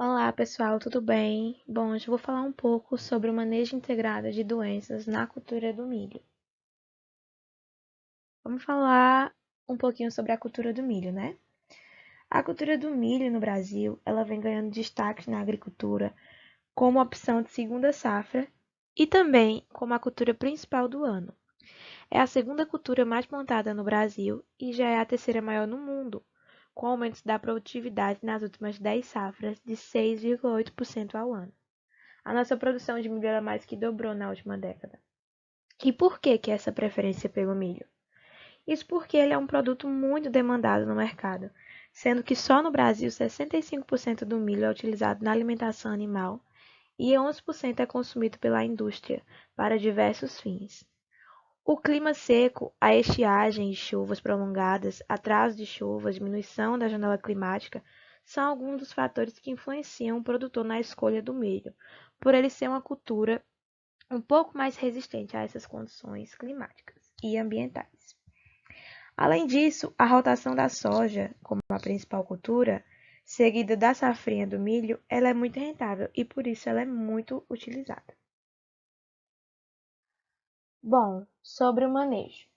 Olá, pessoal, tudo bem? Bom, hoje eu vou falar um pouco sobre o manejo integrado de doenças na cultura do milho. Vamos falar um pouquinho sobre a cultura do milho, né? A cultura do milho no Brasil, ela vem ganhando destaque na agricultura como opção de segunda safra e também como a cultura principal do ano. É a segunda cultura mais plantada no Brasil e já é a terceira maior no mundo, com aumentos da produtividade nas últimas 10 safras de 6,8% ao ano. A nossa produção de milho ela mais que dobrou na última década. E por que essa preferência pelo milho? Isso porque ele é um produto muito demandado no mercado, sendo que só no Brasil 65% do milho é utilizado na alimentação animal e 11% é consumido pela indústria para diversos fins. O clima seco, a estiagem e chuvas prolongadas, atraso de chuvas, diminuição da janela climática são alguns dos fatores que influenciam o produtor na escolha do milho, por ele ser uma cultura um pouco mais resistente a essas condições climáticas e ambientais. Além disso, a rotação da soja como a principal cultura, seguida da safrinha do milho, ela é muito rentável e por isso ela é muito utilizada. Bom, sobre o manejo.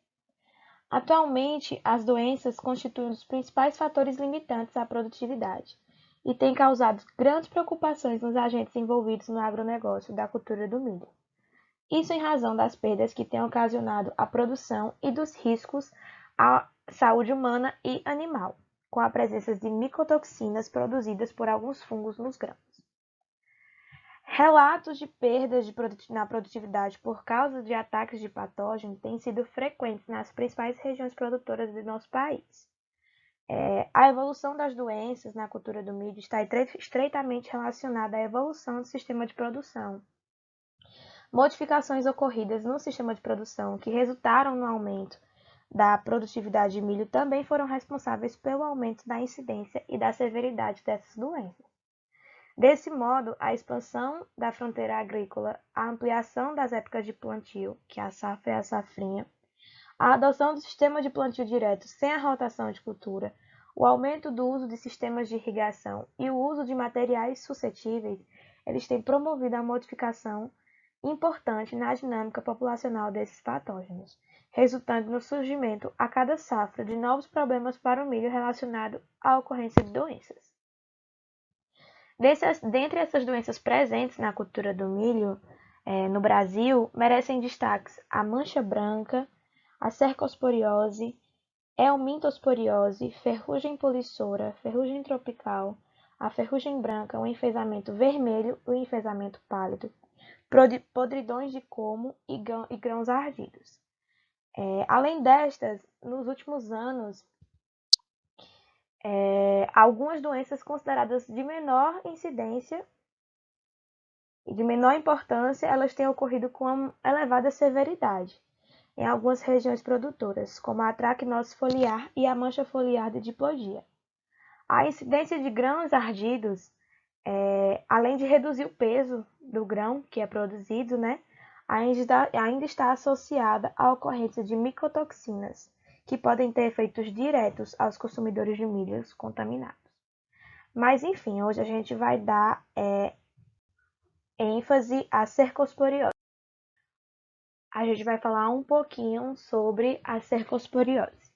Atualmente, as doenças constituem um dos principais fatores limitantes à produtividade e têm causado grandes preocupações nos agentes envolvidos no agronegócio da cultura do milho. Isso em razão das perdas que tem ocasionado à produção e dos riscos à saúde humana e animal, com a presença de micotoxinas produzidas por alguns fungos nos grãos. Relatos de perdas na produtividade por causa de ataques de patógenos têm sido frequentes nas principais regiões produtoras do nosso país. A evolução das doenças na cultura do milho está estreitamente relacionada à evolução do sistema de produção. Modificações ocorridas no sistema de produção que resultaram no aumento da produtividade de milho também foram responsáveis pelo aumento da incidência e da severidade dessas doenças. Desse modo, a expansão da fronteira agrícola, a ampliação das épocas de plantio, que a safra e a safrinha, a adoção do sistema de plantio direto sem a rotação de cultura, o aumento do uso de sistemas de irrigação e o uso de materiais suscetíveis, eles têm promovido a modificação importante na dinâmica populacional desses patógenos, resultando no surgimento a cada safra de novos problemas para o milho relacionado à ocorrência de doenças. Dentre essas doenças presentes na cultura do milho no Brasil, merecem destaques a mancha branca, a cercosporiose, helmintosporiose, ferrugem polissora, ferrugem tropical, a ferrugem branca, o enfesamento vermelho, o enfesamento pálido, podridões de como e grãos ardidos. Além destas, nos últimos anos, algumas doenças consideradas de menor incidência e de menor importância, elas têm ocorrido com elevada severidade em algumas regiões produtoras, como a atracnose foliar e a mancha foliar de diplodia. A incidência de grãos ardidos, além de reduzir o peso do grão que é produzido, né, ainda está associada à ocorrência de micotoxinas, que podem ter efeitos diretos aos consumidores de milhos contaminados. Mas, enfim, hoje a gente vai dar ênfase à cercosporiose. A gente vai falar um pouquinho sobre a cercosporiose.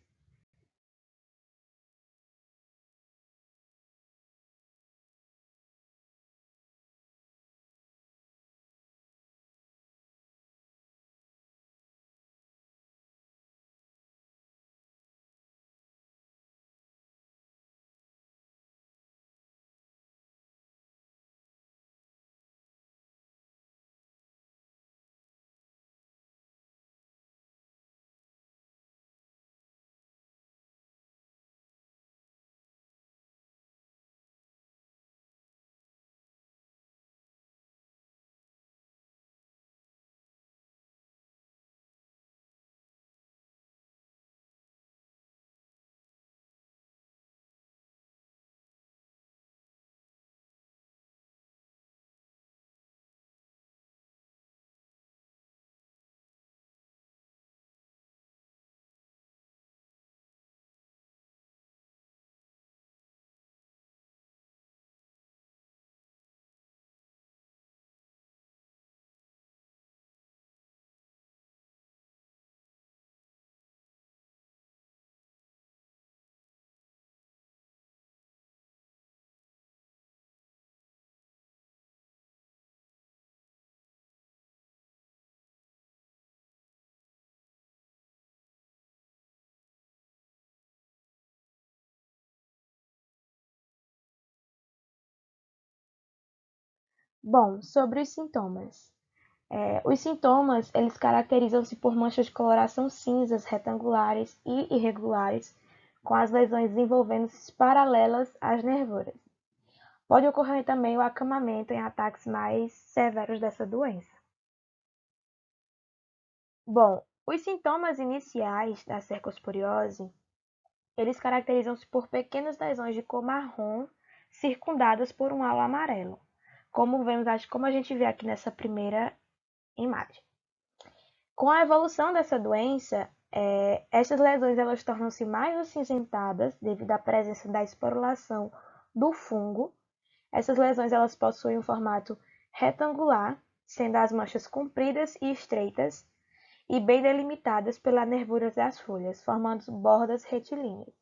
Bom, sobre os sintomas. Os sintomas, eles caracterizam-se por manchas de coloração cinzas, retangulares e irregulares, com as lesões desenvolvendo-se paralelas às nervuras. Pode ocorrer também o acamamento em ataques mais severos dessa doença. Bom, os sintomas iniciais da cercosporiose, eles caracterizam-se por pequenas lesões de cor marrom circundadas por um halo amarelo, como a gente vê aqui nessa primeira imagem. Com a evolução dessa doença, essas lesões elas tornam-se mais acinzentadas devido à presença da esporulação do fungo. Essas lesões elas possuem um formato retangular, sendo as manchas compridas e estreitas e bem delimitadas pelas nervuras das folhas, formando bordas retilíneas.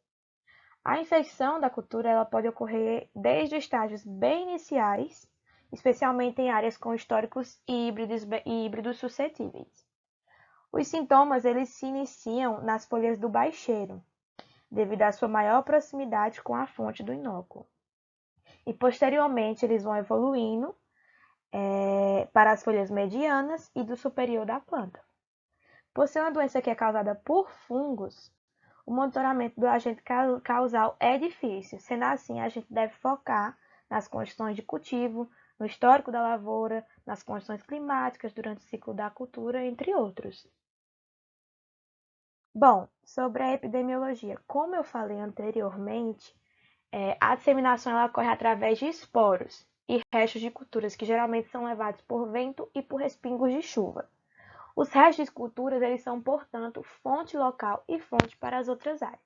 A infecção da cultura ela pode ocorrer desde estágios bem iniciais, especialmente em áreas com históricos e híbridos suscetíveis. Os sintomas eles se iniciam nas folhas do baixeiro, devido à sua maior proximidade com a fonte do inóculo. E posteriormente eles vão evoluindo para as folhas medianas e do superior da planta. Por ser uma doença que é causada por fungos, o monitoramento do agente causal é difícil. Sendo assim, a gente deve focar nas condições de cultivo, no histórico da lavoura, nas condições climáticas durante o ciclo da cultura, entre outros. Bom, sobre a epidemiologia, como eu falei anteriormente, a disseminação ela ocorre através de esporos e restos de culturas que geralmente são levados por vento e por respingos de chuva. Os restos de culturas eles são, portanto, fonte local e fonte para as outras áreas.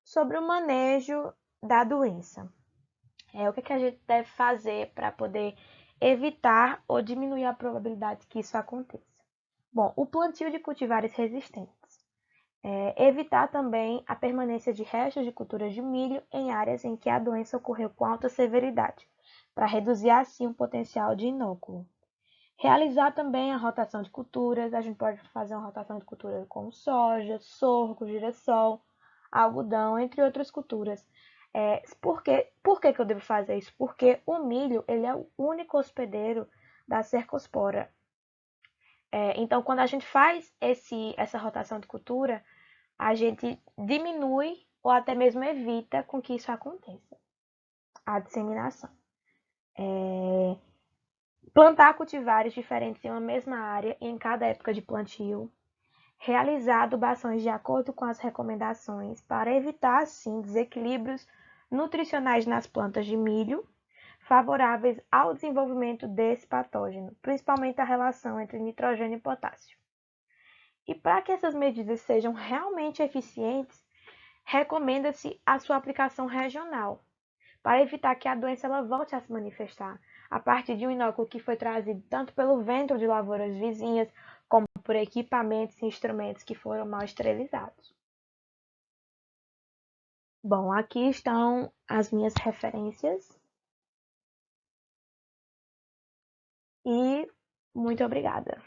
Sobre o manejo da doença. O que a gente deve fazer para poder evitar ou diminuir a probabilidade que isso aconteça? Bom, o plantio de cultivares resistentes. Evitar também a permanência de restos de culturas de milho em áreas em que a doença ocorreu com alta severidade, para reduzir assim o potencial de inóculo. Realizar também a rotação de culturas, a gente pode fazer uma rotação de culturas com soja, sorgo, girassol, algodão, entre outras culturas. Por que eu devo fazer isso? Porque o milho ele é o único hospedeiro da cercospora. Então, quando a gente faz essa rotação de cultura, a gente diminui ou até mesmo evita com que isso aconteça, a disseminação. Plantar cultivares diferentes em uma mesma área em cada época de plantio. Realizar adubações de acordo com as recomendações para evitar, assim, desequilíbrios nutricionais nas plantas de milho, favoráveis ao desenvolvimento desse patógeno, principalmente a relação entre nitrogênio e potássio. E para que essas medidas sejam realmente eficientes, recomenda-se a sua aplicação regional, para evitar que a doença ela volte a se manifestar a partir de um inóculo que foi trazido tanto pelo vento de lavouras vizinhas, como por equipamentos e instrumentos que foram mal esterilizados. Bom, aqui estão as minhas referências e muito obrigada.